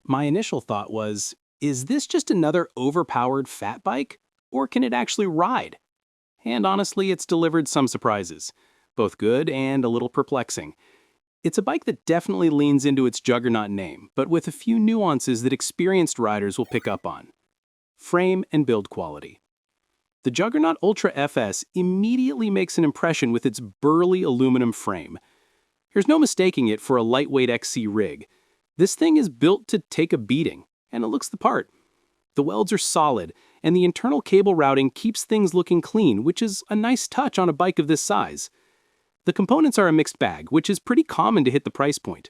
My initial thought was, is this just another overpowered fat bike? Or can it actually ride? And honestly, it's delivered some surprises, both good and a little perplexing. It's a bike that definitely leans into its Juggernaut name, but with a few nuances that experienced riders will pick up on. Frame and build quality. The Juggernaut Ultra FS immediately makes an impression with its burly aluminum frame. There's no mistaking it for a lightweight XC rig. This thing is built to take a beating, and it looks the part. The welds are solid, and the internal cable routing keeps things looking clean, which is a nice touch on a bike of this size. The components are a mixed bag, which is pretty common to hit the price point.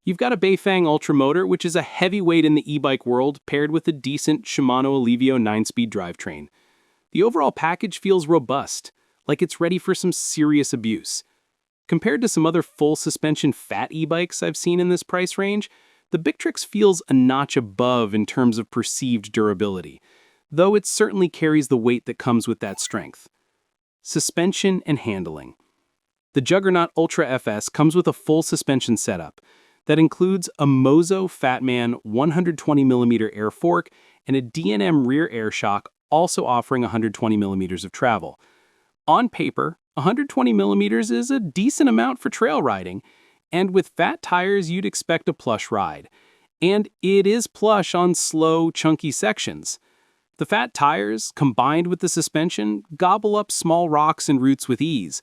You've got a Bafang Ultra motor, which is a heavyweight in the e-bike world, paired with a decent Shimano Alivio 9-speed drivetrain. The overall package feels robust, like it's ready for some serious abuse. Compared to some other full-suspension fat e-bikes I've seen in this price range, the Biktrix feels a notch above in terms of perceived durability, though it certainly carries the weight that comes with that strength. Suspension and handling. The Juggernaut Ultra FS comes with a full suspension setup that includes a Mozo Fatman 120mm air fork and a D&M rear air shock, also offering 120mm of travel. On paper, 120mm is a decent amount for trail riding, and with fat tires you'd expect a plush ride. And it is plush on slow, chunky sections. The fat tires, combined with the suspension, gobble up small rocks and roots with ease.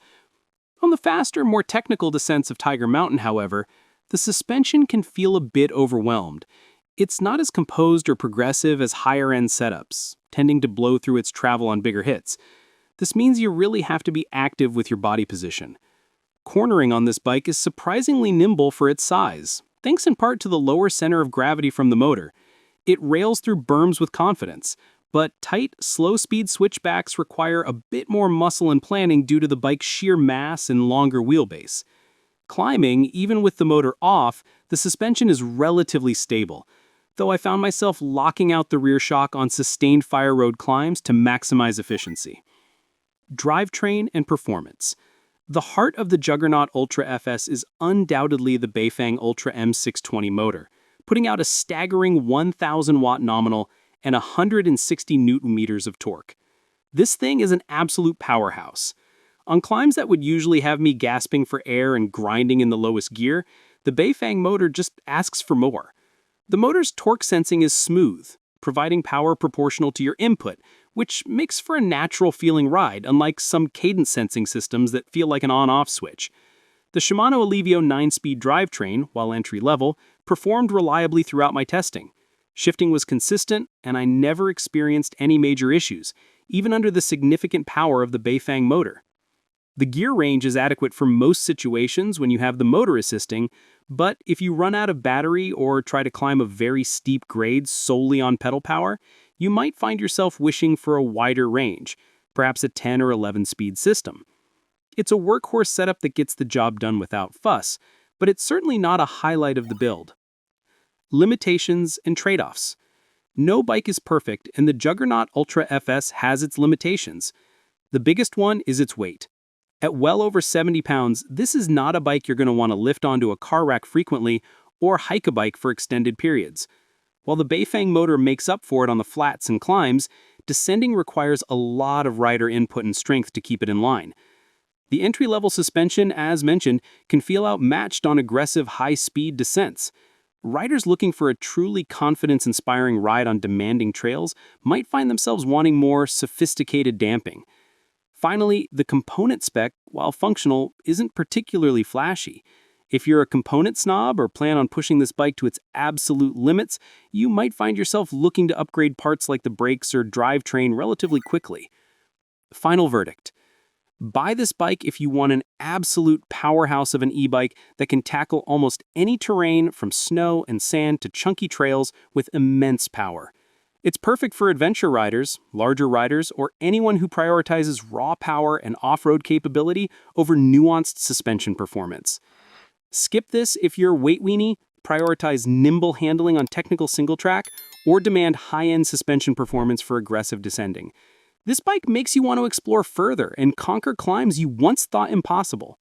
On the faster, more technical descents of Tiger Mountain, however, the suspension can feel a bit overwhelmed. It's not as composed or progressive as higher-end setups, tending to blow through its travel on bigger hits. This means you really have to be active with your body position. Cornering on this bike is surprisingly nimble for its size, thanks in part to the lower center of gravity from the motor. It rails through berms with confidence, but tight, slow-speed switchbacks require a bit more muscle and planning due to the bike's sheer mass and longer wheelbase. Climbing, even with the motor off, the suspension is relatively stable, though I found myself locking out the rear shock on sustained fire road climbs to maximize efficiency. Drivetrain and Performance. The heart of the Juggernaut Ultra FS is undoubtedly the Bafang Ultra M620 motor, putting out a staggering 1,000-watt nominal and 160 newton-meters of torque. This thing is an absolute powerhouse. On climbs that would usually have me gasping for air and grinding in the lowest gear, the Bafang motor just asks for more. The motor's torque sensing is smooth, providing power proportional to your input, which makes for a natural-feeling ride, unlike some cadence sensing systems that feel like an on-off switch. The Shimano Alivio 9-speed drivetrain, while entry-level, performed reliably throughout my testing. Shifting was consistent, and I never experienced any major issues, even under the significant power of the Bafang motor. The gear range is adequate for most situations when you have the motor assisting, but if you run out of battery or try to climb a very steep grade solely on pedal power, you might find yourself wishing for a wider range, perhaps a 10 or 11-speed system. It's a workhorse setup that gets the job done without fuss, but it's certainly not a highlight of the build. Limitations and trade-offs. No bike is perfect, and the Juggernaut Ultra FS has its limitations. The biggest one is its weight. At well over 70 pounds, this is not a bike you're going to want to lift onto a car rack frequently or hike a bike for extended periods. While the Bafang motor makes up for it on the flats and climbs, descending requires a lot of rider input and strength to keep it in line. The entry-level suspension, as mentioned, can feel outmatched on aggressive high-speed descents. Riders looking for a truly confidence-inspiring ride on demanding trails might find themselves wanting more sophisticated damping. Finally, the component spec, while functional, isn't particularly flashy. If you're a component snob or plan on pushing this bike to its absolute limits, you might find yourself looking to upgrade parts like the brakes or drivetrain relatively quickly. Final verdict. Buy this bike if you want an absolute powerhouse of an e-bike that can tackle almost any terrain from snow and sand to chunky trails with immense power. It's perfect for adventure riders, larger riders, or anyone who prioritizes raw power and off-road capability over nuanced suspension performance. Skip this if you're a weight weenie, prioritize nimble handling on technical single track, or demand high-end suspension performance for aggressive descending. This bike makes you want to explore further and conquer climbs you once thought impossible.